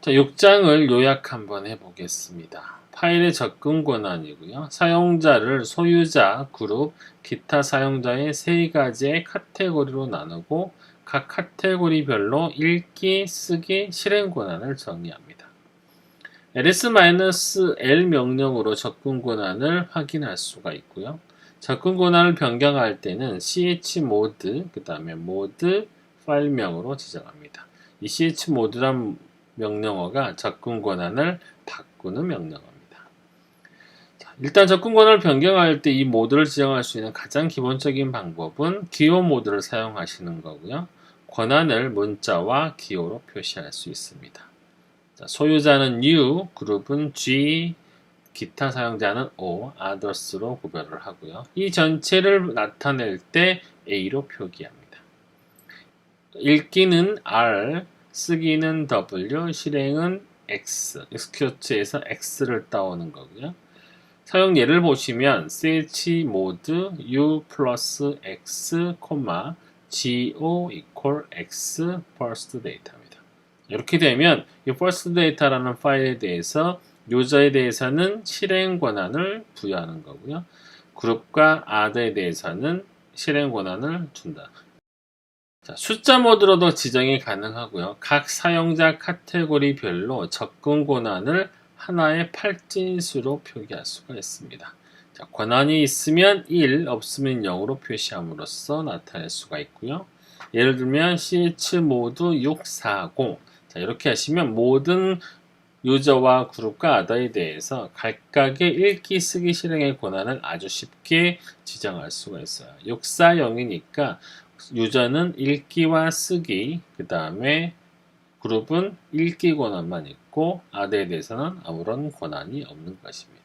자, 6장을 요약 한번 해보겠습니다. 파일의 접근 권한이고요. 사용자를 소유자, 그룹, 기타 사용자의 세 가지의 카테고리로 나누고 각 카테고리별로 읽기, 쓰기, 실행 권한을 정의합니다. ls-l 명령으로 접근 권한을 확인할 수가 있고요. 접근 권한을 변경할 때는 chmod, 그 다음에 mode 파일명으로 지정합니다. 이 chmod란 명령어가 접근 권한을 바꾸는 명령어입니다. 자, 일단 접근 권한을 변경할 때 이 모드를 지정할 수 있는 가장 기본적인 방법은 기호 모드를 사용하시는 거고요. 권한을 문자와 기호로 표시할 수 있습니다. 자, 소유자는 U, 그룹은 G, 기타 사용자는 O, others로 구별을 하고요. 이 전체를 나타낼 때 A로 표기합니다. 읽기는 R, 쓰기는 W, 실행은 X, execute에서 X를 따오는 거고요. 사용 예를 보시면 chmod U 플러스 X, go equal X first data입니다. 이렇게 되면 이 first data라는 파일에 대해서 유저에 대해서는 실행 권한을 부여하는 거고요. 그룹과 other에 대해서는 실행 권한을 준다. 자, 숫자 모드로도 지정이 가능하고요. 각 사용자 카테고리별로 접근 권한을 하나의 팔진수로 표기할 수가 있습니다. 자, 권한이 있으면 1, 없으면 0으로 표시함으로써 나타낼 수가 있고요. 예를 들면 chmod 640. 자, 이렇게 하시면 모든 유저와 그룹과 other에 대해서 각각의 읽기, 쓰기, 실행의 권한을 아주 쉽게 지정할 수가 있어요. 640이니까 유저는 읽기와 쓰기, 그 다음에 그룹은 읽기 권한만 있고 other에 대해서는 아무런 권한이 없는 것입니다.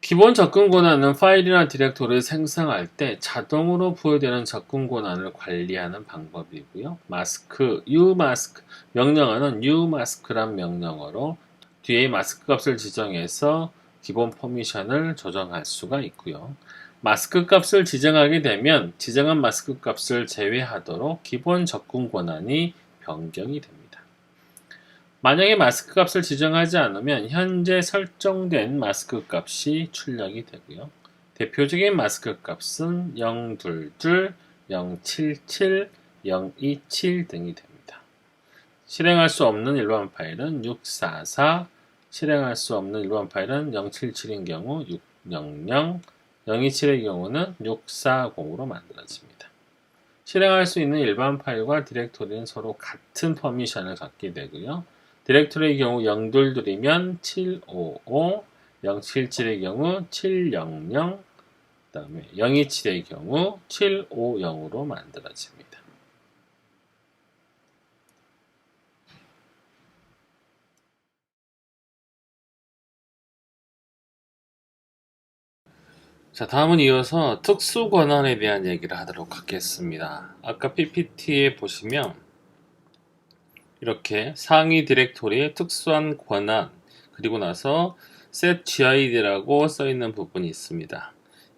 기본 접근 권한은 파일이나 디렉토리를 생성할 때 자동으로 부여되는 접근 권한을 관리하는 방법이고요. 마스크, umask 명령어는 umask란 명령어로 뒤에 마스크 값을 지정해서 기본 퍼미션을 조정할 수가 있고요. 마스크 값을 지정하게 되면 지정한 마스크 값을 제외하도록 기본 접근 권한이 변경이 됩니다. 만약에 마스크 값을 지정하지 않으면 현재 설정된 마스크 값이 출력이 되고요. 대표적인 마스크 값은 022, 077, 027 등이 됩니다. 실행할 수 없는 일반 파일은 644, 실행할 수 없는 일반 파일은 077인 경우 600, 027의 경우는 640으로 만들어집니다. 실행할 수 있는 일반 파일과 디렉토리는 서로 같은 퍼미션을 갖게 되고요. 디렉토리의 경우 022이면 755, 077의 경우 700, 그 다음에 027의 경우 750으로 만들어집니다. 자, 다음은 이어서 특수 권한에 대한 얘기를 하도록 하겠습니다. 아까 PPT에 보시면 이렇게 상위 디렉토리의 특수한 권한, 그리고 나서 setgid라고 써있는 부분이 있습니다.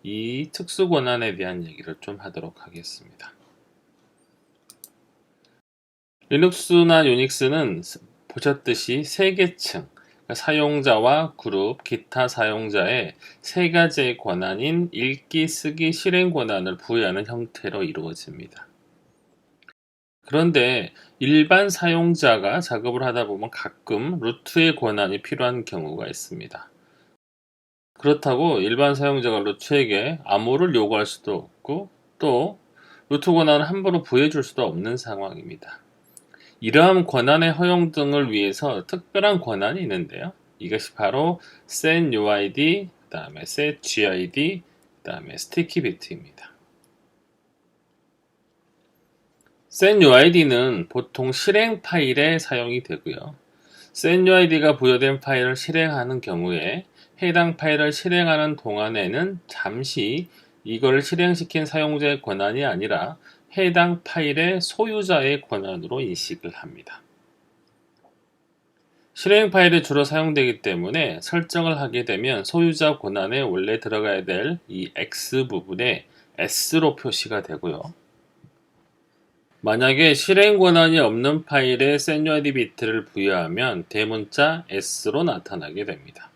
이 특수 권한에 대한 얘기를 좀 하도록 하겠습니다. 리눅스나 유닉스는 보셨듯이 세 계층, 사용자와 그룹, 기타 사용자의 세 가지의 권한인 읽기, 쓰기, 실행 권한을 부여하는 형태로 이루어집니다. 그런데 일반 사용자가 작업을 하다 보면 가끔 루트의 권한이 필요한 경우가 있습니다. 그렇다고 일반 사용자가 루트에게 암호를 요구할 수도 없고 또 루트 권한을 함부로 부여해 줄 수도 없는 상황입니다. 이러한 권한의 허용 등을 위해서 특별한 권한이 있는데요. 이것이 바로 setUID, 그 다음에 setGID, 그 다음에 stickyBit입니다. setUID는 보통 실행 파일에 사용이 되고요. setUID가 부여된 파일을 실행하는 경우에 해당 파일을 실행하는 동안에는 잠시 이걸 실행시킨 사용자의 권한이 아니라 해당 파일의 소유자의 권한으로 인식을 합니다. 실행 파일에 주로 사용되기 때문에 설정을 하게 되면 소유자 권한에 원래 들어가야 될 이 X 부분에 S로 표시가 되고요. 만약에 실행 권한이 없는 파일에 setUID 비트를 부여하면 대문자 S로 나타나게 됩니다.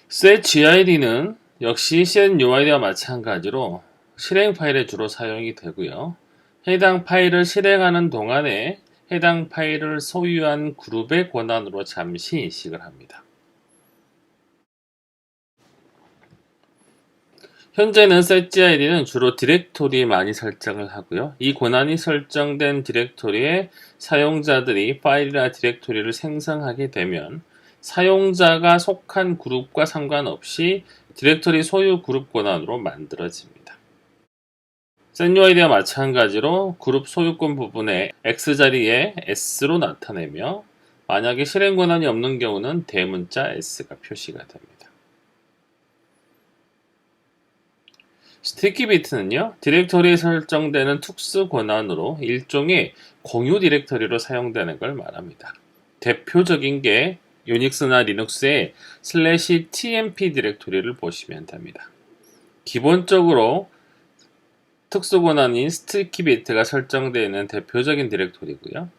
setGID는 역시 setUID와 마찬가지로 실행 파일에 주로 사용이 되고요. 해당 파일을 실행하는 동안에 해당 파일을 소유한 그룹의 권한으로 잠시 인식을 합니다. 현재는 setGID는 주로 디렉토리에 많이 설정을 하고요. 이 권한이 설정된 디렉토리에 사용자들이 파일이나 디렉토리를 생성하게 되면 사용자가 속한 그룹과 상관없이 디렉토리 소유 그룹 권한으로 만들어집니다. setUID와 마찬가지로 그룹 소유권 부분에 X자리에 S로 나타내며 만약에 실행 권한이 없는 경우는 대문자 S가 표시가 됩니다. 스티키 비트는요, 디렉토리에 설정되는 특수 권한으로 일종의 공유 디렉토리로 사용되는 걸 말합니다. 대표적인 게 유닉스나 리눅스의 /tmp 디렉토리를 보시면 됩니다. 기본적으로 특수 권한인 스티키 비트가 설정되어 있는 대표적인 디렉토리고요.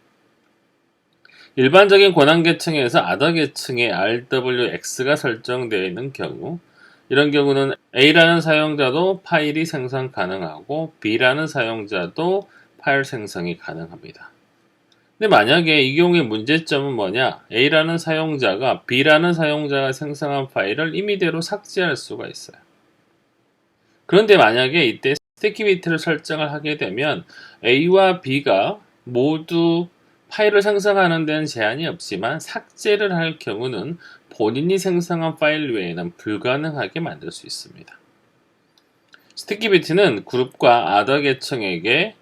일반적인 권한 계층에서 other 계층에 rwx가 설정되어 있는 경우 이런 경우는 A라는 사용자도 파일이 생성 가능하고 B라는 사용자도 파일 생성이 가능합니다. 근데 만약에 이 경우의 문제점은 뭐냐? A라는 사용자가 B라는 사용자가 생성한 파일을 임의대로 삭제할 수가 있어요. 그런데 만약에 이때 스티키 비트를 설정을 하게 되면 A와 B가 모두 파일을 생성하는 데는 제한이 없지만 삭제를 할 경우는 본인이 생성한 파일 외에는 불가능하게 만들 수 있습니다. 스티키 비트는 그룹과 other 계층에게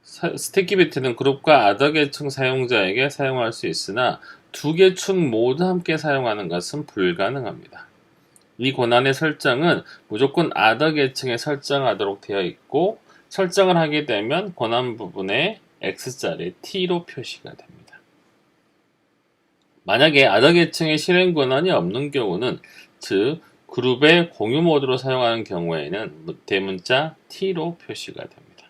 스티키 비트는 그룹과 other 계층 사용자에게 사용할 수 있으나 두 계층 모두 함께 사용하는 것은 불가능합니다. 이 권한의 설정은 무조건 other 계층에 설정하도록 되어 있고 설정을 하게 되면 권한 부분에 X자리에 T로 표시가 됩니다. 만약에 other 계층의 실행 권한이 없는 경우는 즉 그룹의 공유 모드로 사용하는 경우에는 대문자 T로 표시가 됩니다.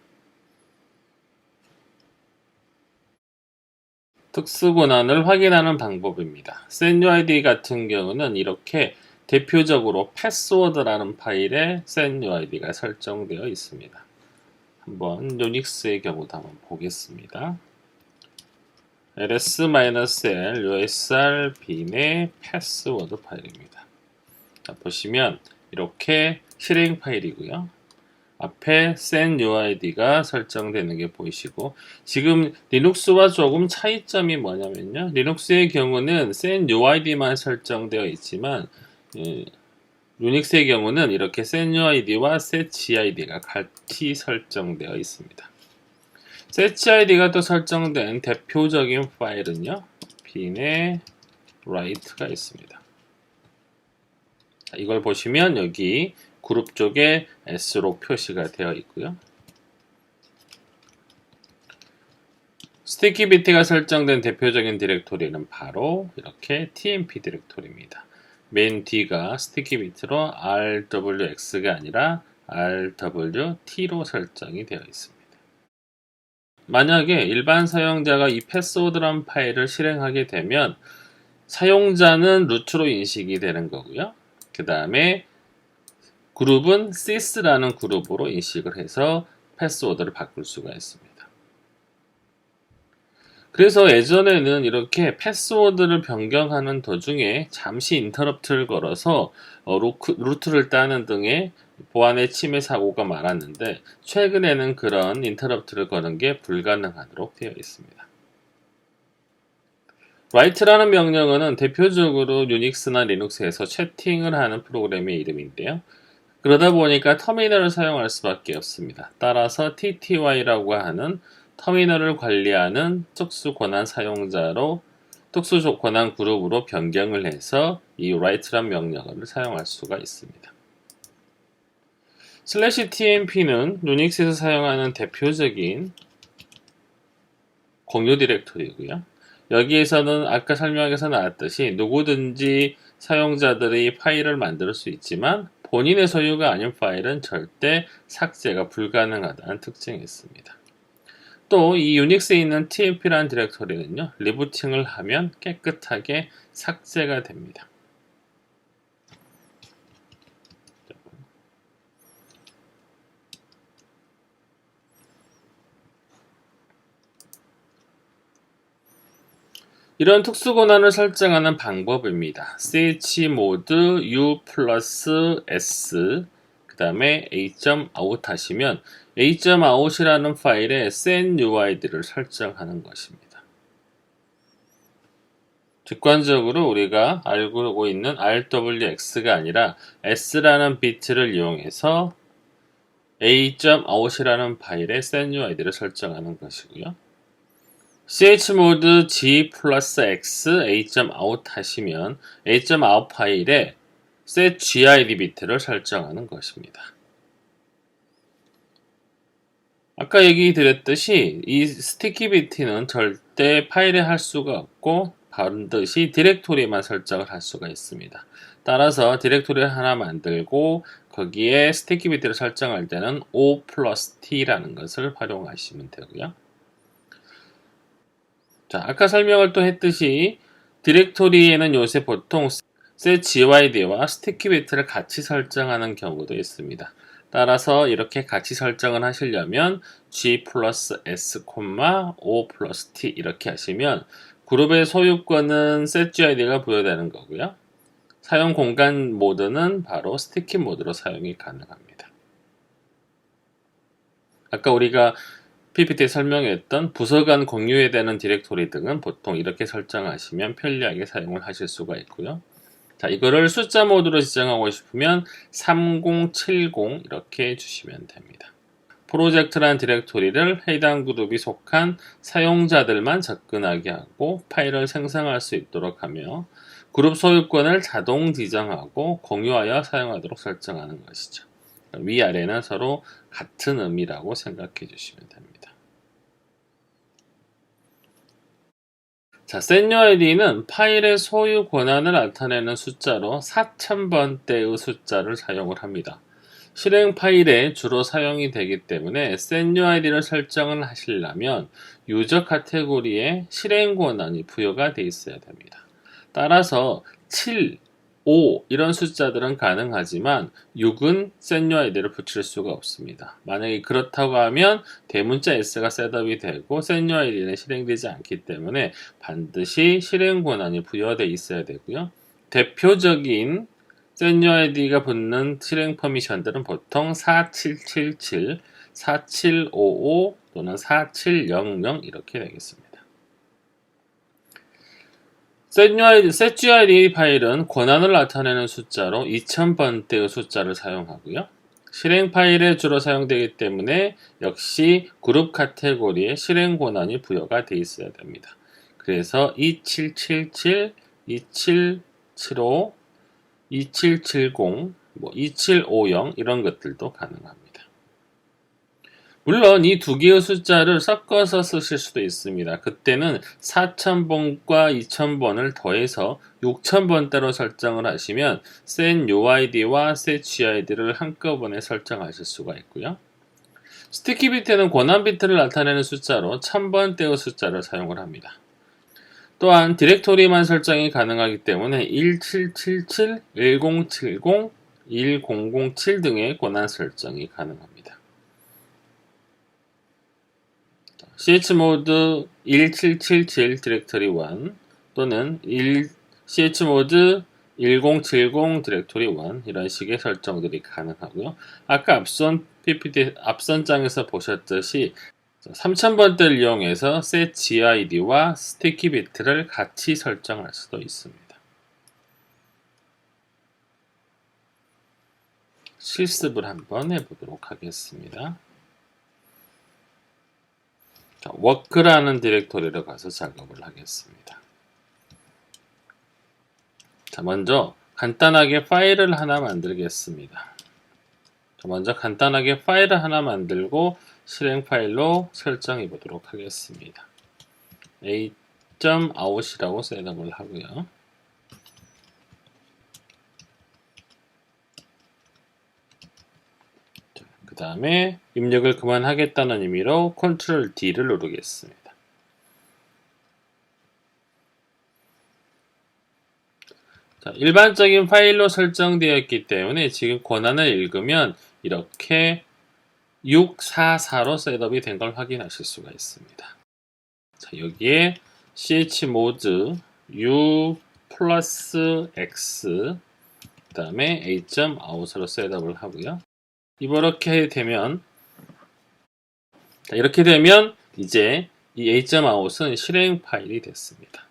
특수 권한을 확인하는 방법입니다. setUID 같은 경우는 이렇게 대표적으로 패스워드라는 파일에 setUID가 설정되어 있습니다. 한번 유닉스의 경우도 한번 보겠습니다. ls-l usr bin의 패스워드 파일입니다. 자, 보시면 이렇게 실행 파일이고요. 앞에 setUID가 설정되는 게 보이시고 지금 리눅스와 조금 차이점이 뭐냐면요. 리눅스의 경우는 setUID만 설정되어 있지만 유닉스의 경우는 이렇게 setUID와 setGID가 같이 설정되어 있습니다. setGID가 또 설정된 대표적인 파일은요. bin의 write가 있습니다. 이걸 보시면 여기 그룹 쪽에 S로 표시가 되어 있고요. 스티키 비트가 설정된 대표적인 디렉토리는 바로 이렇게 tmp 디렉토리입니다. 맨 뒤가 스티키 비트로 rwx가 아니라 rwt로 설정이 되어 있습니다. 만약에 일반 사용자가 이 패스워드란 파일을 실행하게 되면 사용자는 루트로 인식이 되는 거고요. 그 다음에 그룹은 sys라는 그룹으로 인식을 해서 패스워드를 바꿀 수가 있습니다. 그래서 예전에는 이렇게 패스워드를 변경하는 도중에 잠시 인터럽트를 걸어서 루트를 따는 등의 보안의 침해 사고가 많았는데 최근에는 그런 인터럽트를 거는 게 불가능하도록 되어 있습니다. write라는 명령어는 대표적으로 유닉스나 리눅스에서 채팅을 하는 프로그램의 이름인데요. 그러다 보니까 터미널을 사용할 수밖에 없습니다. 따라서 TTY라고 하는 터미널을 관리하는 특수 권한 사용자로 특수 권한 그룹으로 변경을 해서 이 write란 명령어를 사용할 수가 있습니다. /tmp는 유닉스에서 사용하는 대표적인 공유 디렉토리고요. 여기에서는 아까 설명에서 나왔듯이 누구든지 사용자들이 파일을 만들 수 있지만 본인의 소유가 아닌 파일은 절대 삭제가 불가능하다는 특징이 있습니다. 또 이 유닉스에 있는 tmp라는 디렉토리는요, 리부팅을 하면 깨끗하게 삭제가 됩니다. 이런 특수 권한을 설정하는 방법입니다. chmod u 플러스 s 그 다음에 a.out 하시면 a.out이라는 파일에 setuid를 설정하는 것입니다. 직관적으로 우리가 알고 있는 rwx가 아니라 s라는 비트를 이용해서 a.out이라는 파일에 setuid를 설정하는 것이고요. chmod g 플러스 x a.out 하시면 a.out 파일에 setgid 비트를 설정하는 것입니다. 아까 얘기 드렸듯이 이 스티키 비트는 절대 파일에 할 수가 없고 반드시 디렉토리만 설정을 할 수가 있습니다. 따라서 디렉토리 하나 만들고 거기에 스티키 비트를 설정할 때는 o 플러스 t라는 것을 활용하시면 되고요. 자, 아까 설명을 또 했듯이 디렉토리에는 요새 보통 setgid와 sticky bit를 같이 설정하는 경우도 있습니다. 따라서 이렇게 같이 설정을 하시려면 g 플러스 s, o 플러스 t 이렇게 하시면 그룹의 소유권은 setgid가 부여되는 거고요. 사용 공간 모드는 바로 sticky 모드로 사용이 가능합니다. 아까 우리가 PPT에 설명했던 부서 간 공유해야 되는 디렉토리 등은 보통 이렇게 설정하시면 편리하게 사용을 하실 수가 있고요. 자, 이거를 숫자 모드로 지정하고 싶으면 3070 이렇게 주시면 됩니다. 프로젝트라는 디렉토리를 해당 그룹이 속한 사용자들만 접근하게 하고 파일을 생성할 수 있도록 하며 그룹 소유권을 자동 지정하고 공유하여 사용하도록 설정하는 것이죠. 위아래는 서로 같은 의미라고 생각해 주시면 됩니다. 자, setUID는 파일의 소유 권한을 나타내는 숫자로 4000번대의 숫자를 사용을 합니다. 실행 파일에 주로 사용이 되기 때문에 setUID를 설정을 하시려면 유저 카테고리에 실행 권한이 부여가 되어 있어야 됩니다. 따라서 7, 5 이런 숫자들은 가능하지만 6은 setUID를 붙일 수가 없습니다. 만약에 그렇다고 하면 대문자 S가 셋업이 되고 setUID는 실행되지 않기 때문에 반드시 실행 권한이 부여되어 있어야 되고요. 대표적인 setUID가 붙는 실행 퍼미션들은 보통 4777, 4755 또는 4700 이렇게 되겠습니다. setGID 파일은 권한을 나타내는 숫자로 2000번대의 숫자를 사용하고요. 실행 파일에 주로 사용되기 때문에 역시 그룹 카테고리에 실행 권한이 부여가 되어 있어야 됩니다. 그래서 2777, 2775, 2770, 2750 이런 것들도 가능합니다. 물론 이 두 개의 숫자를 섞어서 쓰실 수도 있습니다. 그때는 4000번과 2000번을 더해서 6000번대로 설정을 하시면 setUID와 setGID를 한꺼번에 설정하실 수가 있고요. 스티키 비트는 권한 비트를 나타내는 숫자로 1000번대의 숫자를 사용을 합니다. 또한 디렉토리만 설정이 가능하기 때문에 1777, 1070, 1007 등의 권한 설정이 가능합니다. chmod 1777 디렉토리 1 또는 chmod 1070 디렉토리 1 이런 식의 설정들이 가능하고요. 아까 앞선 PPT 앞선 장에서 보셨듯이 3000번대를 이용해서 setGID와 sticky bit를 같이 설정할 수도 있습니다. 실습을 한번 해보도록 하겠습니다. 워크라는 디렉토리로 가서 작업을 하겠습니다. 자, 먼저 간단하게 파일을 하나 만들겠습니다. 자, 먼저 간단하게 파일을 하나 만들고 실행 파일로 설정해 보도록 하겠습니다. a.out이라고 셋업을 하고요. 다음에 입력을 그만하겠다는 의미로 Ctrl D를 누르겠습니다. 자, 일반적인 파일로 설정되어 있기 때문에 지금 권한을 읽으면 이렇게 644로 셋업이 된 걸 확인하실 수가 있습니다. 자, 여기에 chmod u 플러스 x 그 다음에 a.out으로 셋업을 하고요. 이렇게 되면 이제 이 a.out은 실행 파일이 됐습니다.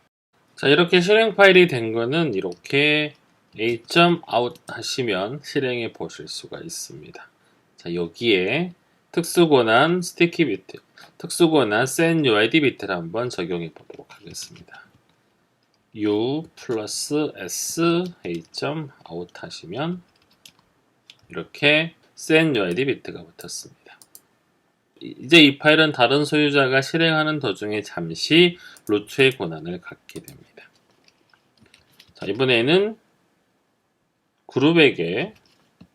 자, 이렇게 실행 파일이 된 거는 이렇게 a.out 하시면 실행해 보실 수가 있습니다. 자, 여기에 특수권한 스티키 비트, 특수권한 setUID 비트를 한번 적용해 보도록 하겠습니다. u 플러스 s a.out 하시면 이렇게 setUID 비트가 붙었습니다. 이제 이 파일은 다른 소유자가 실행하는 도중에 잠시 루트의 권한을 갖게 됩니다. 자, 이번에는 그룹에게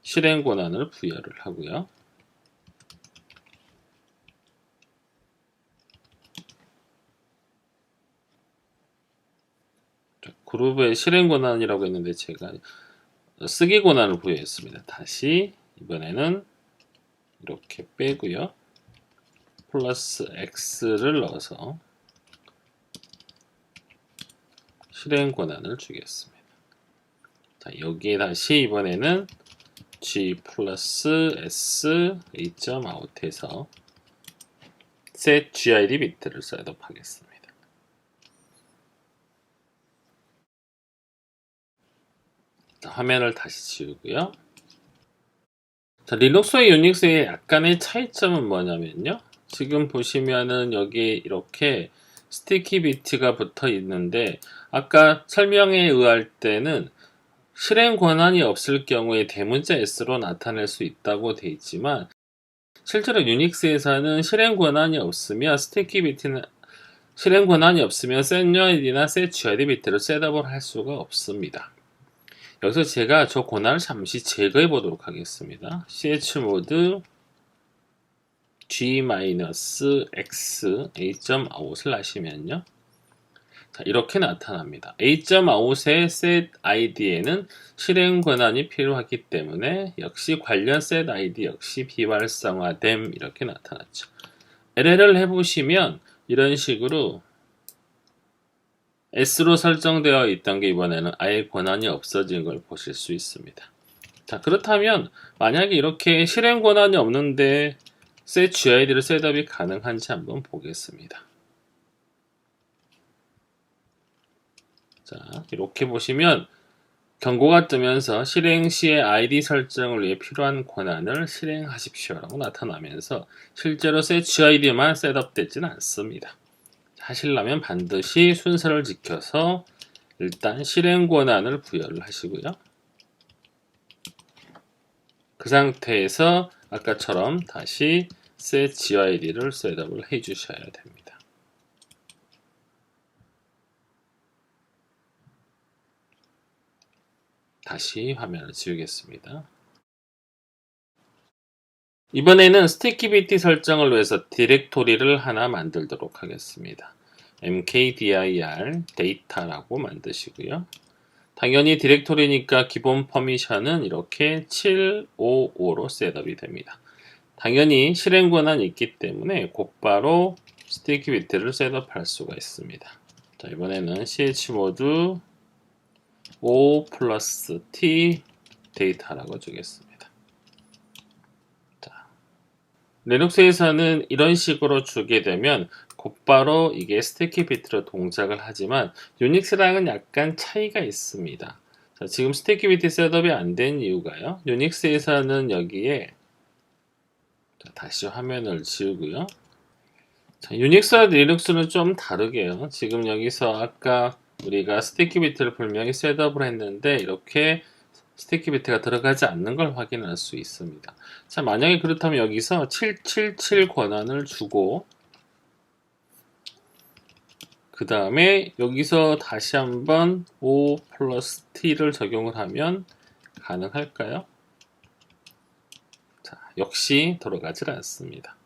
실행 권한을 부여를 하고요. 자, 그룹의 실행 권한이라고 했는데 제가 쓰기 권한을 부여했습니다. 다시 이번에는 이렇게 빼고요. 플러스 X를 넣어서 실행 권한을 주겠습니다. 자, 여기에 다시 이번에는 G 플러스 S A.out 해서 set GID 비트를 셋업 하겠습니다. 자, 화면을 다시 지우고요. 자, 리눅스와 유닉스의 약간의 차이점은 뭐냐면요. 지금 보시면은 여기 이렇게 스티키 비트가 붙어 있는데 아까 설명에 의할 때는 실행 권한이 없을 경우에 대문자 S로 나타낼 수 있다고 되어 있지만 실제로 유닉스에서는 실행 권한이 없으면 스티키 비트는 실행 권한이 없으면 setUID나 setGID 비트를 셋업을 할 수가 없습니다. 여기서 제가 저 권한을 잠시 제거해 보도록 하겠습니다. chmod g-x a.out을 하시면요. 자, 이렇게 나타납니다. a.out의 set id에는 실행 권한이 필요하기 때문에 역시 관련 set id 역시 비활성화됨 이렇게 나타났죠. LL을 해보시면 이런 식으로 S로 설정되어 있던 게 이번에는 아예 권한이 없어진 걸 보실 수 있습니다. 자, 그렇다면 만약에 이렇게 실행 권한이 없는데 setGID를 셋업이 가능한지 한번 보겠습니다. 자, 이렇게 보시면 경고가 뜨면서 실행 시에 ID 설정을 위해 필요한 권한을 실행하십시오라고 나타나면서 실제로 setGID만 셋업되지는 않습니다. 하시려면 반드시 순서를 지켜서 일단 실행 권한을 부여를 하시고요. 그 상태에서 아까처럼 다시 setGID를 셋업을 해 주셔야 됩니다. 다시 화면을 지우겠습니다. 이번에는 스티키비티 설정을 위해서 디렉토리를 하나 만들도록 하겠습니다. mkdir 데이터라고 만드시고요. 당연히 디렉토리니까 기본 퍼미션은 이렇게 755로 셋업이 됩니다. 당연히 실행 권한이 있기 때문에 곧바로 스티키비트를 셋업할 수가 있습니다. 자, 이번에는 chmod o 플러스 t 데이터라고 주겠습니다. 자, 리눅스에서는 이런 식으로 주게 되면 곧바로 이게 스티키 비트로 동작을 하지만 유닉스랑은 약간 차이가 있습니다. 자, 지금 스티키 비트 셋업이 안 된 이유가요. 유닉스에서는 여기에 다시 화면을 지우고요. 자, 유닉스와 리눅스는 좀 다르게요. 지금 여기서 아까 우리가 스티키 비트를 분명히 셋업을 했는데 이렇게 스티키 비트가 들어가지 않는 걸 확인할 수 있습니다. 자, 만약에 그렇다면 여기서 777 권한을 주고 그 다음에 여기서 다시 한번 O 플러스 T를 적용을 하면 가능할까요? 역시 돌아가질 않습니다.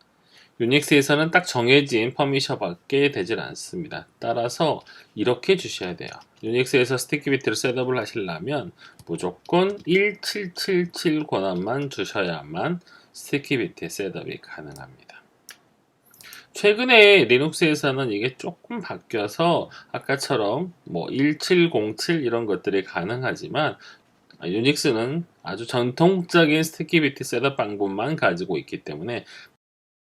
유닉스에서는 딱 정해진 퍼미셔밖에 되질 않습니다. 따라서 이렇게 주셔야 돼요. 유닉스에서 스티키 비트를 셋업을 하시려면 무조건 1777 권한만 주셔야만 스티키 비트의 셋업이 가능합니다. 최근에 리눅스에서는 이게 조금 바뀌어서 아까처럼 1707 이런 것들이 가능하지만 유닉스는 아주 전통적인 스티키 비트 셋업 방법만 가지고 있기 때문에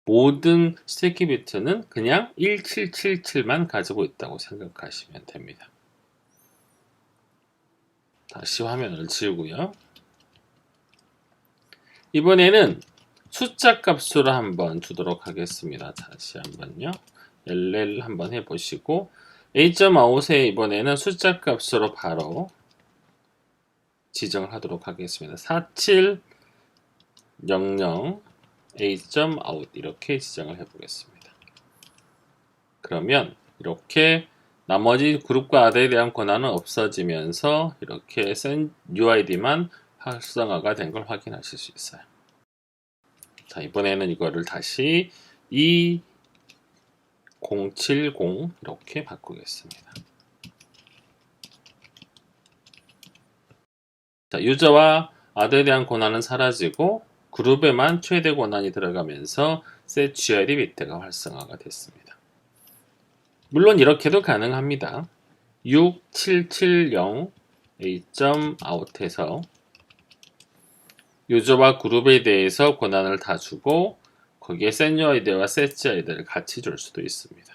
모든 스티키 비트는 그냥 1777만 가지고 있다고 생각하시면 됩니다. 다시 화면을 지우고요. 이번에는 숫자 값으로 한번 주도록 하겠습니다. 다시 한번요. LL 한번 해보시고 A.out에 이번에는 숫자 값으로 바로 지정을 하도록 하겠습니다. 4700 A.out 이렇게 지정을 해보겠습니다. 그러면 이렇게 나머지 그룹과 아더에 대한 권한은 없어지면서 이렇게 send UID만 활성화가 된 걸 확인하실 수 있어요. 자, 이번에는 이거를 다시 2070 이렇게 바꾸겠습니다. 자, 유저와 아더에 대한 권한은 사라지고 그룹에만 최대 권한이 들어가면서 setGID 비트가 활성화가 됐습니다. 물론 이렇게도 가능합니다. 6770 A.out에서 유저와 그룹에 대해서 권한을 다 주고 거기에 setUID와 setGID를 같이 줄 수도 있습니다.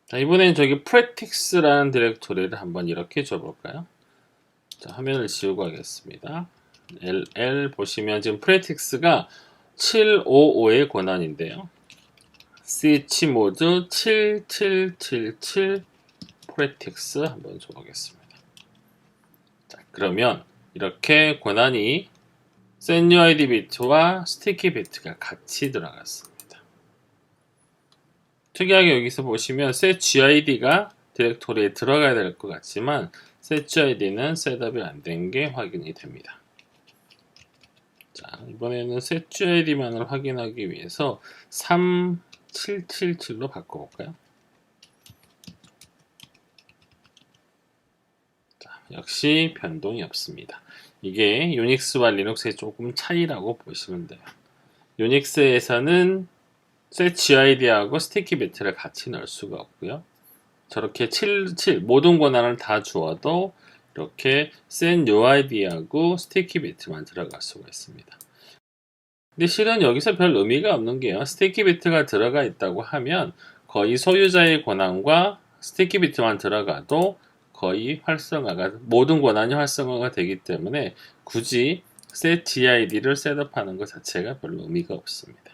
자, 이번엔 저기 practice라는 디렉토리를 한번 이렇게 줘볼까요? 자, 화면을 지우고 하겠습니다. LL 보시면 지금 practice가 755의 권한인데요. chmod 7777 practice 한번 줘보겠습니다. 자, 그러면 이렇게 권한이 setUID 비트와 스티키 비트가 같이 들어갔습니다. 특이하게 여기서 보시면 setGID가 디렉토리에 들어가야 될 것 같지만 setGID는 셋업이 안 된 게 확인이 됩니다. 자, 이번에는 setGID만을 확인하기 위해서 3777로 바꿔볼까요? 자, 역시 변동이 없습니다. 이게 유닉스와 리눅스의 조금 차이라고 보시면 돼요. 유닉스에서는 setGID하고 스티키 비트를 같이 넣을 수가 없고요. 저렇게 모든 권한을 다 주어도 이렇게 setUID하고 스티키 비트만 들어갈 수가 있습니다. 근데 실은 여기서 별 의미가 없는 게요. 스티키 비트가 들어가 있다고 하면 거의 소유자의 권한과 스티키 비트만 들어가도 거의 모든 권한이 활성화가 되기 때문에 굳이 setGID를 셋업하는 것 자체가 별로 의미가 없습니다.